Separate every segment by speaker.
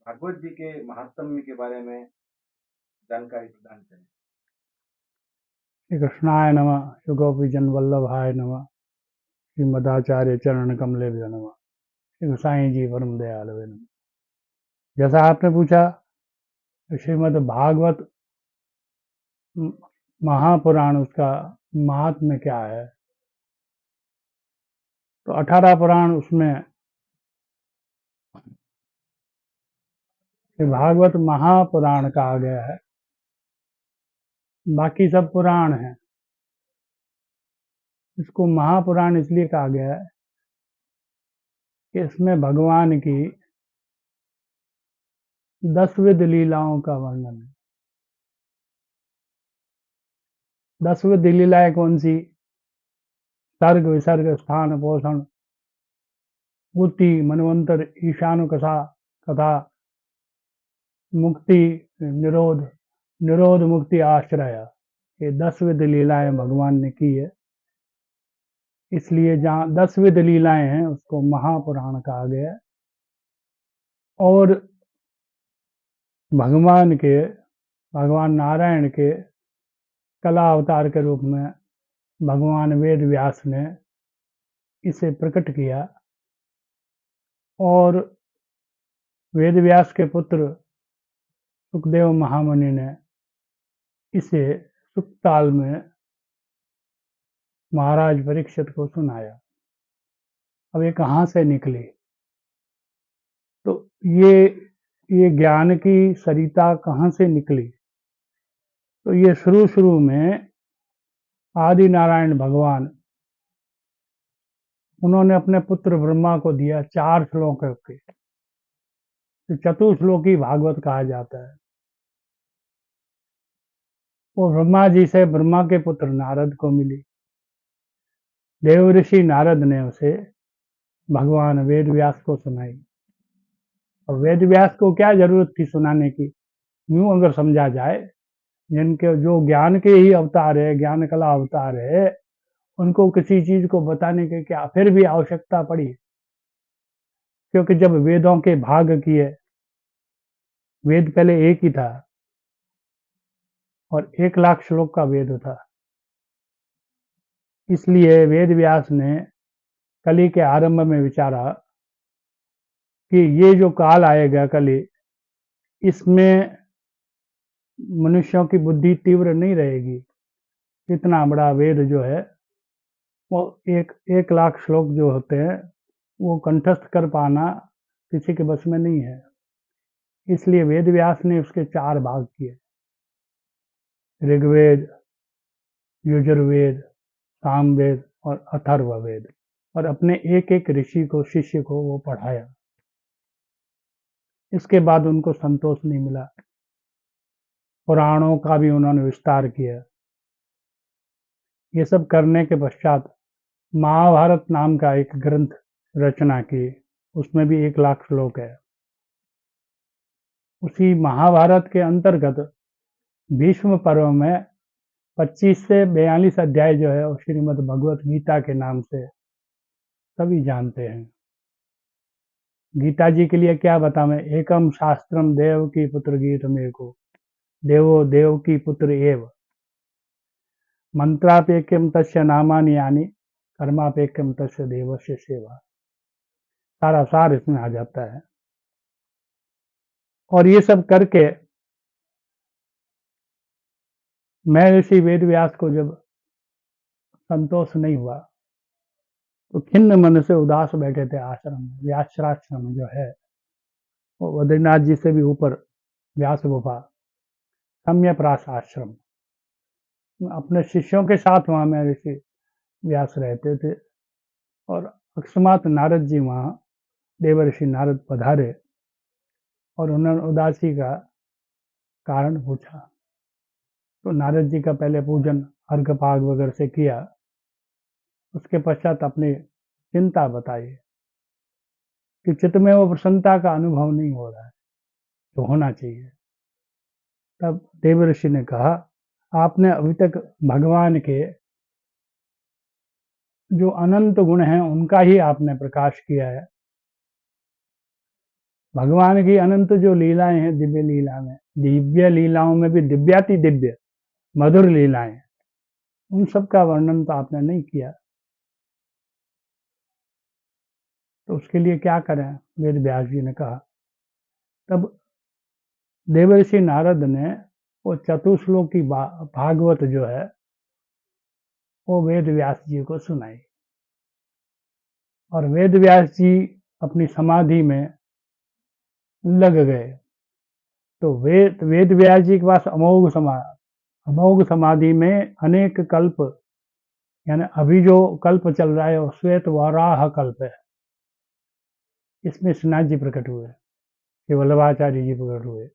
Speaker 1: भागवत जी के महात्म्य के बारे में जानकारी प्रदान करें।
Speaker 2: श्री कृष्णाय नमः। श्री गोपी जन वल्लभाय नमः। श्रीमदाचार्य चरण कमलेभ्यो नमः। श्री गोसाई जी परम दयालवे नमः। जैसा आपने पूछा, श्रीमद् भागवत महापुराण, उसका महात्म्य क्या है। तो 18 पुराण उसमें भागवत महापुराण कहा गया है। बाकी सब पुराण हैं। इसको महापुराण इसलिए कहा गया है कि इसमें भगवान की 10 विध लीलाओं का वर्णन है। 10 विध लीलाएं कौन सी? सर्ग, विसर्ग, स्थान, पोषण, बुद्धि, मनवंतर, ईशानु कथा, मुक्ति, निरोध, निरोध मुक्ति, आश्रय। ये 10 विध लीलाएं भगवान ने की है। इसलिए जहाँ 10 विध लीलाएं हैं उसको महापुराण कहा गया है। और भगवान नारायण के कला अवतार के रूप में भगवान वेद व्यास ने इसे प्रकट किया। और वेद व्यास के पुत्र सुखदेव महामुनि ने इसे सुखताल में महाराज परीक्षित को सुनाया। अब ये कहाँ से निकली? तो ये ज्ञान की सरिता कहाँ से निकली? तो ये शुरू में आदि नारायण भगवान, उन्होंने अपने पुत्र ब्रह्मा को दिया 4 श्लोकों के। तो चतुश्लोकी भागवत कहा जाता है। वो ब्रह्मा जी से ब्रह्मा के पुत्र नारद को मिली। देव ऋषि नारद ने उसे भगवान वेद व्यास को सुनाई। और वेद व्यास को क्या जरूरत थी सुनाने की? यूं अगर समझा जाए, जिनके जो ज्ञान के ही अवतार है, ज्ञान कला अवतार है, उनको किसी चीज को बताने की क्या फिर भी आवश्यकता पड़ी? क्योंकि जब वेदों के भाग किए, वेद पहले एक ही था और 1 लाख श्लोक का वेद था। इसलिए वेद व्यास ने कली के आरंभ में विचारा कि ये जो काल आएगा कली, इसमें मनुष्यों की बुद्धि तीव्र नहीं रहेगी। इतना बड़ा वेद जो है वो 1 लाख श्लोक जो होते हैं वो कंठस्थ कर पाना किसी के बस में नहीं है। इसलिए वेद व्यास ने उसके 4 भाग किए: ऋग्वेद, यजुर्वेद, सामवेद और अथर्ववेद। और अपने एक ऋषि को, शिष्य को वो पढ़ाया। इसके बाद उनको संतोष नहीं मिला, पुराणों का भी उन्होंने विस्तार किया। ये सब करने के पश्चात महाभारत नाम का एक ग्रंथ रचना की। उसमें भी 1 लाख श्लोक है। उसी महाभारत के अंतर्गत भीष्म पर्व में 25 से 42 अध्याय जो है वो श्रीमद् भगवत गीता के नाम से सभी जानते हैं। गीता जी के लिए क्या बतावें? एकम शास्त्रम देव की पुत्र गीत में को, देवो देव की पुत्र एव, मंत्रापेक्यम तस्य नामानि यानी, कर्मापेक्यम तस्य देवस्य सेवा। सारा सार इसमें आ जाता है। और ये सब करके महर्षि वेद व्यास को जब संतोष नहीं हुआ तो खिन्न मन से उदास बैठे थे आश्रम में। व्यासाश्रम जो है वो बद्रीनाथ जी से भी ऊपर व्यास गुफा, सम्यप्रास आश्रम, अपने शिष्यों के साथ वहां महर्षि व्यास रहते थे। और अकस्मात नारद जी वहां, देवर्षि नारद पधारे और उन्होंने उदासी का कारण पूछा। तो नारद जी का पहले पूजन अर्घपाग वगैरह से किया। उसके पश्चात अपनी चिंता बताई कि चित्त में वो प्रसन्नता का अनुभव नहीं हो रहा है जो होना चाहिए। तब देवर्षि ने कहा, आपने अभी तक भगवान के जो अनंत गुण हैं उनका ही आपने प्रकाश किया है। भगवान की अनंत जो लीलाएं हैं, दिव्य लीला में, दिव्य लीलाओं में भी दिव्याति दिव्य मधुर लीलाएं, उन सब का वर्णन तो आपने नहीं किया, तो उसके लिए क्या करें? वेद व्यास जी ने कहा। तब देवर्षि नारद ने वो चतुश्लोकी भागवत जो है वो वेद व्यास जी को सुनाई, और वेद व्यास जी अपनी समाधि में लग गए। तो वेद व्यास जी के पास अमोघ समाधि में अनेक कल्प, यानी अभी जो कल्प चल रहा है वो श्वेत वराह कल्प है। इसमें श्रीनाथ जी प्रकट हुए, श्री वल्लभाचार्य जी प्रकट हुए।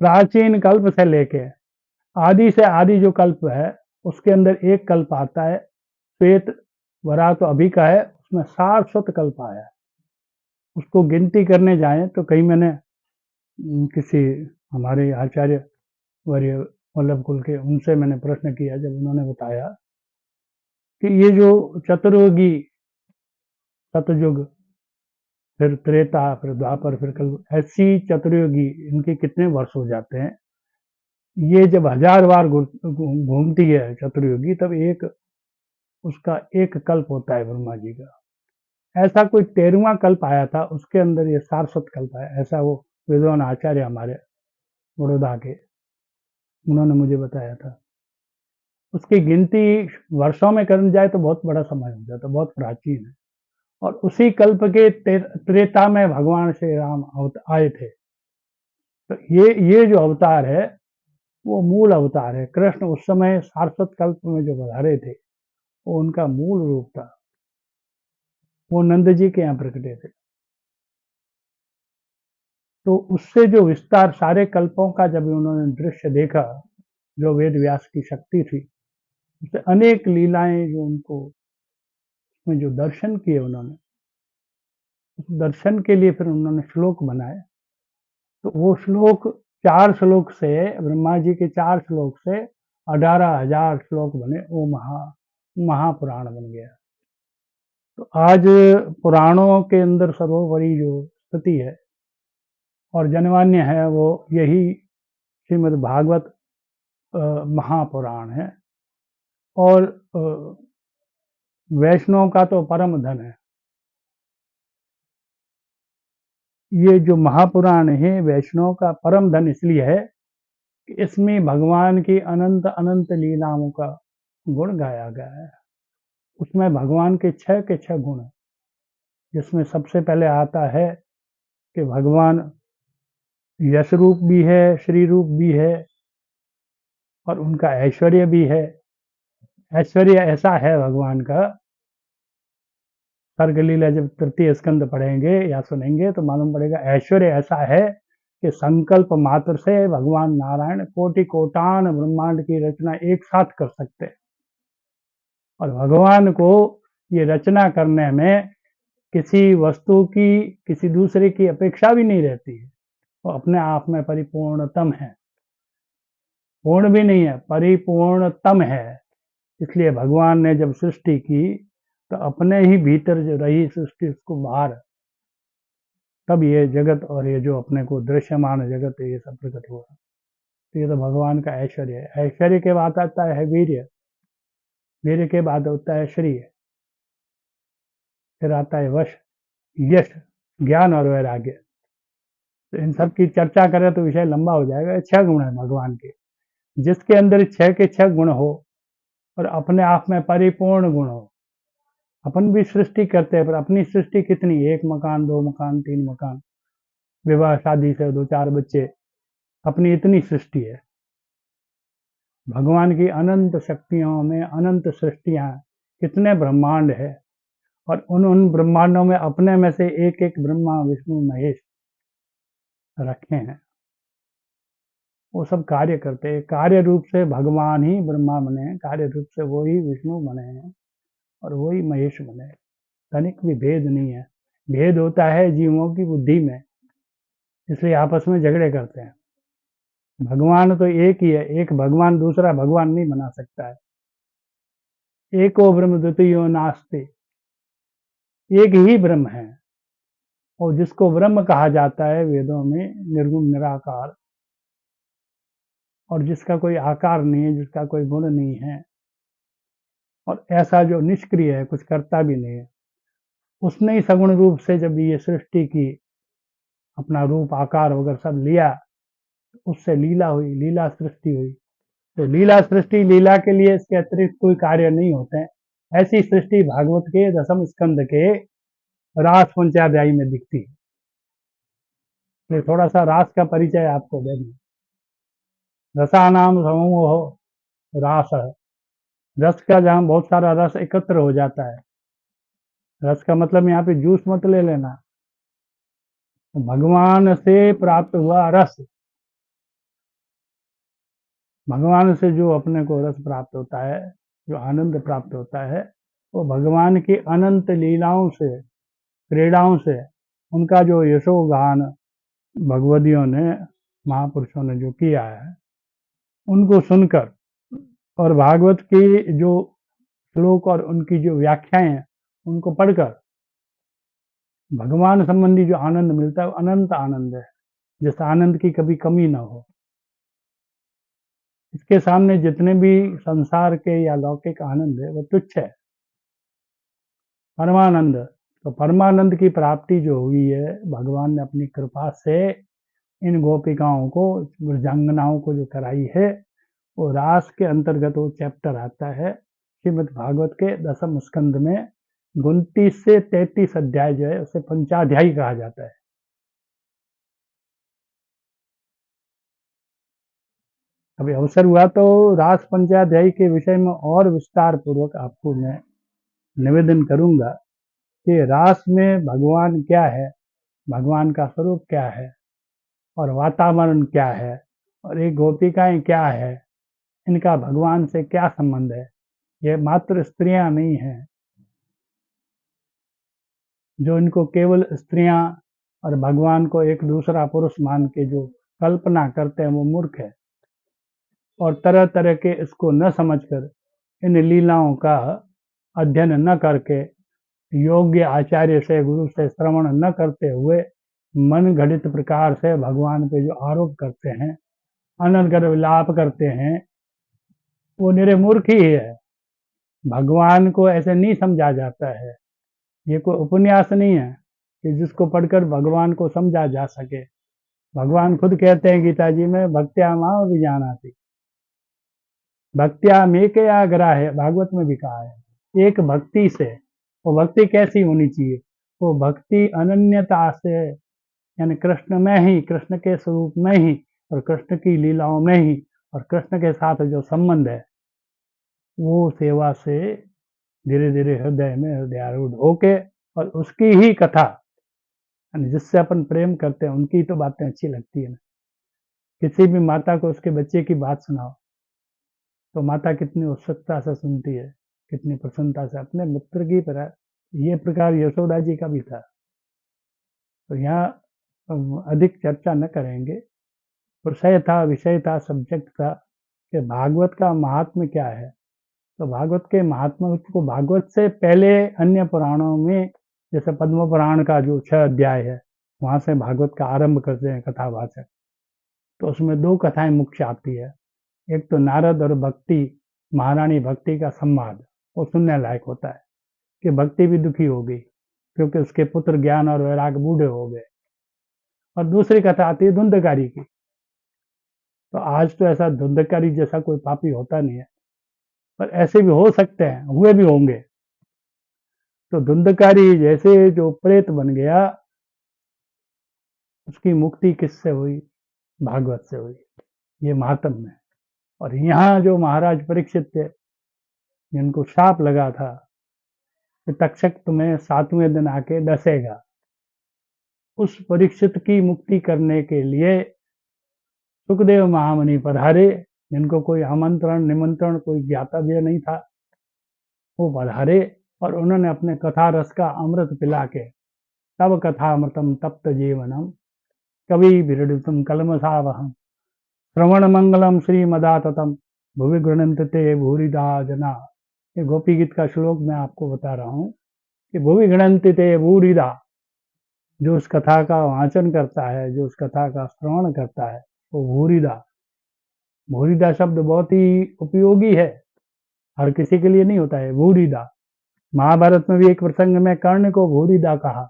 Speaker 2: प्राचीन कल्प से लेके आदि से आदि जो कल्प है, उसके अंदर एक कल्प आता है श्वेत वराह, तो अभी का है, उसमें 60 कल्प आया है। उसको गिनती करने जाएं तो कहीं मैंने किसी हमारे आचार्य वर्य वल्लभ कुल के, उनसे मैंने प्रश्न किया, जब उन्होंने बताया कि ये जो चतुर्युगी, सतयुग, फिर त्रेता, फिर द्वापर, फिर कल, ऐसी चतुर्युगी, इनके कितने वर्ष हो जाते हैं। ये जब 1000 बार घूमती है चतुर्युगी, तब एक उसका एक कल्प होता है ब्रह्मा जी का। ऐसा कोई 13वां कल्प आया था, उसके अंदर ये सारस्वत कल्प है, ऐसा वो विद्वान आचार्य हमारे बड़ौदा के, उन्होंने मुझे बताया था। उसकी गिनती वर्षों में करने जाए तो बहुत बड़ा समय हो जाता, बहुत प्राचीन है। और उसी कल्प के त्रेता में भगवान श्री राम आए थे। तो ये जो अवतार है वो मूल अवतार है। कृष्ण उस समय सारस्वत कल्प में जो पधारे थे वो उनका मूल रूप था, वो नंद जी के यहाँ प्रकटे थे। तो उससे जो विस्तार सारे कल्पों का जब उन्होंने दृश्य देखा, जो वेद व्यास की शक्ति थी, उससे अनेक लीलाएं जो उनको में जो दर्शन किए उन्होंने, उस दर्शन के लिए फिर उन्होंने श्लोक बनाए। तो वो श्लोक 4 श्लोक से, ब्रह्मा जी के 4 श्लोक से 18,000 श्लोक बने, वो महापुराण बन गया। तो आज पुराणों के अंदर सर्वोपरि जो स्थिति है और जनमान्य है वो यही श्रीमद् भागवत महापुराण है। और वैष्णव का तो परम धन है। ये जो महापुराण है वैष्णव का परम धन इसलिए है कि इसमें भगवान की अनंत अनंत लीलाओं का गुण गाया गया है। उसमें भगवान के 6 के 6 गुण हैं, जिसमें सबसे पहले आता है कि भगवान यश रूप भी है, श्री रूप भी है, और उनका ऐश्वर्य भी है। ऐश्वर्य ऐसा है भगवान का, सर्ग लीला जब तृतीय स्कंद पढ़ेंगे या सुनेंगे तो मालूम पड़ेगा। ऐश्वर्य ऐसा है कि संकल्प मात्र से भगवान नारायण कोटि कोटान ब्रह्मांड की रचना एक साथ कर सकते हैं। और भगवान को ये रचना करने में किसी वस्तु की, किसी दूसरे की अपेक्षा भी नहीं रहती है। वो अपने आप में परिपूर्णतम है, पूर्ण भी नहीं है, परिपूर्णतम है। इसलिए भगवान ने जब सृष्टि की तो अपने ही भीतर जो रही सृष्टि उसको बाहर, तब ये जगत और ये जो अपने को दृश्यमान जगत है ये सब प्रकट हुआ। तो ये तो भगवान का ऐश्वर्य है। ऐश्वर्य के बाद आता है वीर्य, वीर्य के बाद होता है श्री, फिर आता है वश, यश, ज्ञान और वैराग्य। तो इन सब की चर्चा करें तो विषय लंबा हो जाएगा। 6 गुण है भगवान के, जिसके अंदर 6 के 6 गुण हो और अपने आप में परिपूर्ण गुण हो। अपन भी सृष्टि करते हैं, पर अपनी सृष्टि कितनी, 1 मकान, 2 मकान, 3 मकान, विवाह शादी से 2-4 बच्चे, अपनी इतनी सृष्टि है। भगवान की अनंत शक्तियों में अनंत सृष्टियां, कितने ब्रह्मांड है, और उन ब्रह्मांडों में अपने में से एक एक ब्रह्मा विष्णु महेश रखे हैं। वो सब कार्य करते हैं। कार्य रूप से भगवान ही ब्रह्मा बने हैं, कार्य रूप से वो ही विष्णु बने हैं और वही महेश बने हैं। तनिक भी भेद नहीं है। भेद होता है जीवों की बुद्धि में, इसलिए आपस में झगड़े करते हैं। भगवान तो एक ही है, एक भगवान दूसरा भगवान नहीं बना सकता है। एको ब्रह्म द्वितीयो नास्ति, एक ही ब्रह्म है। और जिसको ब्रह्म कहा जाता है वेदों में, निर्गुण निराकार, और जिसका कोई आकार नहीं है, जिसका कोई गुण नहीं है, और ऐसा जो निष्क्रिय है, कुछ करता भी नहीं है, उसने ही सगुण रूप से जब ये सृष्टि की, अपना रूप आकार वगैरह सब लिया, उससे लीला हुई, लीला सृष्टि हुई। तो लीला सृष्टि, लीला के लिए इसके अतिरिक्त कोई कार्य नहीं होते हैं। ऐसी सृष्टि भागवत के 10वें स्कंद के रास पंचाध्यायी में दिखती है। इसलिए थोड़ा सा रास का परिचय आपको दे दें। रसानाम समूह रास है। रस का जहाँ बहुत सारा रस एकत्र हो जाता है, रस का मतलब यहाँ पे जूस मत ले लेना, तो भगवान से प्राप्त हुआ रस, भगवान से जो अपने को रस प्राप्त होता है, जो आनंद प्राप्त होता है, वो भगवान की अनंत लीलाओं से, क्रीड़ाओं से, उनका जो यशोगान भगवदियों ने, महापुरुषों ने जो किया है, उनको सुनकर और भागवत की जो श्लोक और उनकी जो व्याख्याएं हैं, उनको पढ़कर भगवान संबंधी जो आनंद मिलता है, वो अनंत आनंद है, जिस आनंद की कभी कमी ना हो। इसके सामने जितने भी संसार के या लौकिक आनंद है, वो तुच्छ है। परमानंद, तो परमानंद की प्राप्ति जो हुई है, भगवान ने अपनी कृपा से इन गोपिकाओं को, ब्रजांगनाओं को जो कराई है, वो रास के अंतर्गत वो चैप्टर आता है श्रीमद् भागवत के 10वें स्कंद में। 29 से 33 अध्याय जो है, उसे पंचाध्यायी कहा जाता है। अभी अवसर हुआ तो रास पंचाध्यायी के विषय में और विस्तार पूर्वक आपको मैं निवेदन करूंगा कि रास में भगवान क्या है, भगवान का स्वरूप क्या है, और वातावरण क्या है, और ये गोपिकाएं क्या है, इनका भगवान से क्या संबंध है। ये मात्र स्त्रियां नहीं हैं, जो इनको केवल स्त्रियां और भगवान को एक दूसरा पुरुष मान के जो कल्पना करते हैं, वो मूर्ख है। और तरह तरह के इसको न समझकर, इन लीलाओं का अध्ययन न करके, योग्य आचार्य से, गुरु से श्रवण न करते हुए, मन घड़ित प्रकार से भगवान पे जो आरोप करते हैं, अनर्गल विलाप करते हैं, वो निरे मूर्ख ही है। भगवान को ऐसे नहीं समझा जाता है। ये कोई उपन्यास नहीं है कि जिसको पढ़कर भगवान को समझा जा सके। भगवान खुद कहते हैं गीता जी में, भक्त्या मां विजानाति, भक्त्या में क्या ग्रह है, भागवत में भी कहा है। एक भक्ति से, वो भक्ति कैसी होनी चाहिए, वो भक्ति अनन्यता से, यानी कृष्ण में ही, कृष्ण के स्वरूप में ही, और कृष्ण की लीलाओं में ही, और कृष्ण के साथ जो संबंध है, वो सेवा से धीरे धीरे हृदय में हृदयारूढ़ होके, और उसकी ही कथा, जिससे अपन प्रेम करते हैं, उनकी तो बातें अच्छी लगती है ना। किसी भी माता को उसके बच्चे की बात सुनाओ, तो माता कितनी उत्सुकता से सुनती है, कितनी प्रसन्नता से, अपने मित्र की तरह। ये प्रकार यशोदा जी का भी था। तो यहाँ अधिक चर्चा न करेंगे। विषय था, विषय था, सब्जेक्ट था कि भागवत का महात्म्य क्या है। तो भागवत के महात्म्य को, भागवत से पहले अन्य पुराणों में, जैसे पद्म पुराण का जो 6 अध्याय है, वहां से भागवत का आरंभ करते हैं कथावाचक। तो उसमें 2 कथाएं मुख्य आती है। एक तो नारद और भक्ति, महारानी भक्ति का संवाद, वो सुनने लायक होता है कि भक्ति भी दुखी हो गई क्योंकि उसके पुत्र ज्ञान और वैराग बूढ़े हो गए। और दूसरी कथा आती है धुंधकारी की। तो आज तो ऐसा धुंधकारी जैसा कोई पापी होता नहीं है, पर ऐसे भी हो सकते हैं, हुए भी होंगे। तो धुंधकारी जैसे जो प्रेत बन गया, उसकी मुक्ति किससे हुई, भागवत से हुई। ये महात्म्य है। और यहाँ जो महाराज परीक्षित थे, जिनको शाप लगा था कि तक्षक तुम्हें 7वें दिन आके डसेगा, उस परीक्षित की मुक्ति करने के लिए सुखदेव महामुनि पधारे, जिनको कोई आमंत्रण निमंत्रण कोई ज्ञातव्य नहीं था। वो पधारे और उन्होंने अपने कथा रस का अमृत पिला के, तब कथामृतम तप्त जीवनम कवि विरडितम कलमसावहम श्रवण मंगलम श्रीमदाततम भुवि गृणन्ति ते भूरिदा जना। ये गोपी गीत का श्लोक मैं आपको बता रहा हूँ कि भुवि गृणन्ति ते भूरिदा, जो उस कथा का वाचन करता है, जो उस कथा का श्रवण करता है, वो भूरिदा। भूरिदा शब्द बहुत ही उपयोगी है, हर किसी के लिए नहीं होता है। भूरिदा, महाभारत में भी एक प्रसंग में कर्ण को भूरिदा कहा,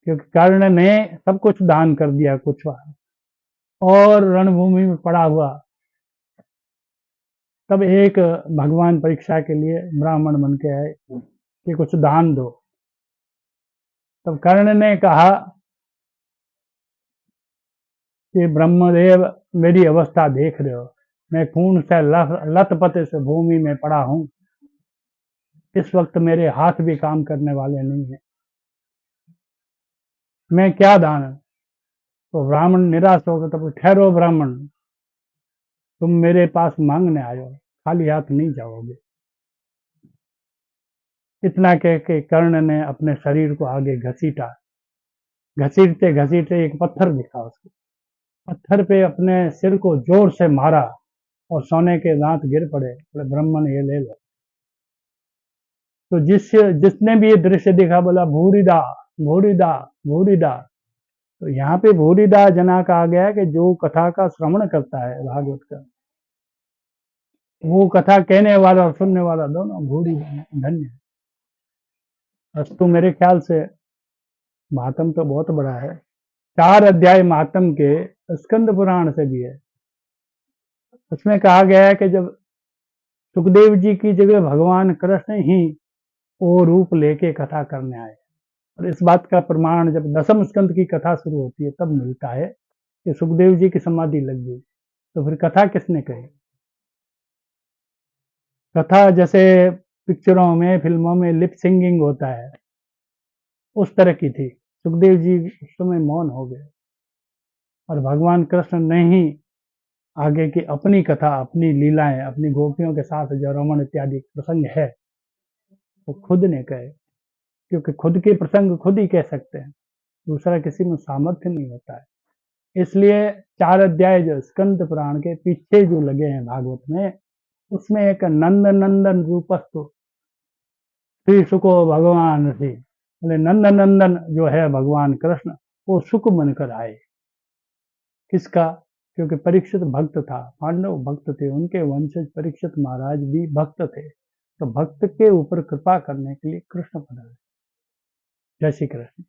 Speaker 2: क्योंकि कर्ण ने सब कुछ दान कर दिया कुछ और रणभूमि में पड़ा हुआ। तब एक भगवान परीक्षा के लिए ब्राह्मण बन के आए कि कुछ दान दो। तब कर्ण ने कहा कि ब्रह्मदेव, मेरी अवस्था देख रहे हो, मैं खून से लथपथ से भूमि में पड़ा हूं, इस वक्त मेरे हाथ भी काम करने वाले नहीं है, मैं क्या दान। तो ब्राह्मण निराश हो गए। तब ठहरो ब्राह्मण, तुम मेरे पास मांगने आयो, खाली हाथ नहीं जाओगे। इतना कह के कर्ण ने अपने शरीर को आगे घसीटा। घसीटते घसीटते एक पत्थर दिखा उसको, पत्थर पे अपने सिर को जोर से मारा और सोने के दांत गिर पड़े। बोले ब्राह्मण ये ले लो। तो जिसने भी ये दृश्य देखा बोला भूरिदा, भूरिदा, भूरिदा। तो यहाँ पे भूरिदा जना कहा गया है कि जो कथा का श्रवण करता है भागवत का, वो कथा कहने वाला और सुनने वाला दोनों भूरी धन्य है। अस्तु, मेरे ख्याल से महात्म तो बहुत बड़ा है। 4 अध्याय महात्म के स्कंद पुराण से भी है। उसमें कहा गया है कि जब सुखदेव जी की जगह भगवान कृष्ण ही वो रूप लेके कथा करने आए, और इस बात का प्रमाण जब दसम स्कंद की कथा शुरू होती है तब मिलता है कि सुखदेव जी की समाधि लग गई। तो फिर कथा किसने कही? कथा जैसे पिक्चरों में, फिल्मों में लिप सिंगिंग होता है, उस तरह की थी। सुखदेव जी उस समय मौन हो गए और भगवान कृष्ण ने ही आगे की अपनी कथा, अपनी लीलाएं, अपनी गोपियों के साथ जो रमण इत्यादि प्रसंग है वो खुद ने कहे, क्योंकि खुद के प्रसंग खुद ही कह सकते हैं, दूसरा किसी में सामर्थ्य नहीं होता है। इसलिए 4 अध्याय जो स्कंद पुराण के पीछे जो लगे हैं भागवत में, उसमें एक नंद नंदन रूपस्तु श्री सुको भगवान ऋषि, बोले नंद नंदन जो है भगवान कृष्ण, वो सुख बनकर आए। किसका? क्योंकि परीक्षित भक्त था, पांडव भक्त थे, उनके वंशज परीक्षित महाराज भी भक्त थे, तो भक्त के ऊपर कृपा करने के लिए कृष्ण पधारे। जय श्री कृष्ण।